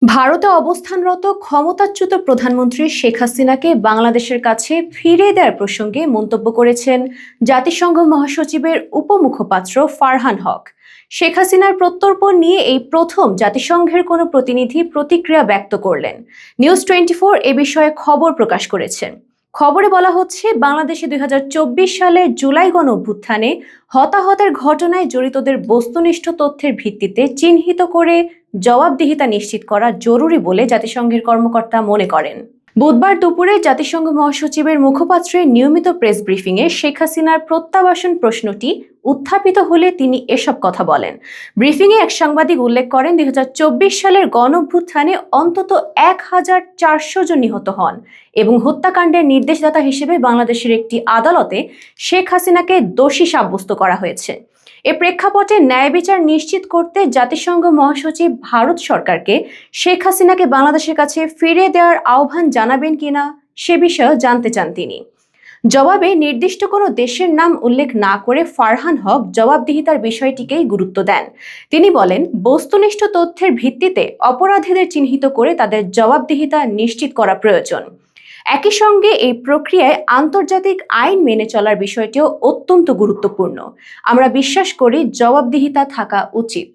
ভারতে অবস্থানরত ক্ষমতাচ্যুত প্রধানমন্ত্রী শেখ হাসিনাকে বাংলাদেশের কাছে ফিরিয়ে দেওয়ার প্রসঙ্গে মন্তব্য করেছেন জাতিসংঘ মহাসচিবের উপমুখপাত্র ফারহান হক। শেখ হাসিনার প্রত্যর্পণ নিয়ে এই প্রথম জাতিসংঘের কোনো প্রতিনিধি প্রতিক্রিয়া ব্যক্ত করলেন। নিউজ 24 এ বিষয়ে খবর প্রকাশ করেছেন। খবরে বলা হচ্ছে, বাংলাদেশে 2024 সালের জুলাই গণঅভ্যুত্থানে হতাহতের ঘটনায় জড়িতদের বস্তুনিষ্ঠ তথ্যের ভিত্তিতে চিহ্নিত করে জবাবদিহিতা নিশ্চিত করা জরুরি বলে জাতিসংঘের কর্মকর্তা মনে করেন। বুধবার দুপুরে জাতিসংঘ মহাসচিবের মুখপাত্রের নিয়মিত প্রেস ব্রিফিংয়ে শেখ হাসিনার প্রত্যাবাসন প্রশ্নটি উত্থাপিত হলে তিনি এসব কথা বলেন। ব্রিফিংয়ে এক সাংবাদিক উল্লেখ করেন, 2024 সালের গণঅভ্যুত্থানে অন্তত 1400 জন নিহত হন এবং হত্যাকাণ্ডের নির্দেশদাতা হিসেবে বাংলাদেশের একটি আদালতে শেখ হাসিনাকে দোষী সাব্যস্ত করা হয়েছে। এ প্রেক্ষাপটে ন্যায় বিচার নিশ্চিত করতে জাতিসংঘ মহাসচিব ভারত সরকারকে শেখ হাসিনাকে বাংলাদেশের কাছে ফিরিয়ে দেওয়ার আহ্বান জানাবেন কিনা সে বিষয়ে জানতে চান তিনি। জবাবে নির্দিষ্ট কোনো দেশের নাম উল্লেখ না করে ফারহান হক জবাবদিহিতার বিষয়টিকেই গুরুত্ব দেন। তিনি বলেন, বস্তুনিষ্ঠ তথ্যের ভিত্তিতে অপরাধীদের চিহ্নিত করে তাদের জবাবদিহিতা নিশ্চিত করা প্রয়োজন। একই সঙ্গে এই প্রক্রিয়ায় আন্তর্জাতিক আইন মেনে চলার বিষয়টিও অত্যন্ত গুরুত্বপূর্ণ। আমরা বিশ্বাস করি জবাবদিহিতা থাকা উচিত।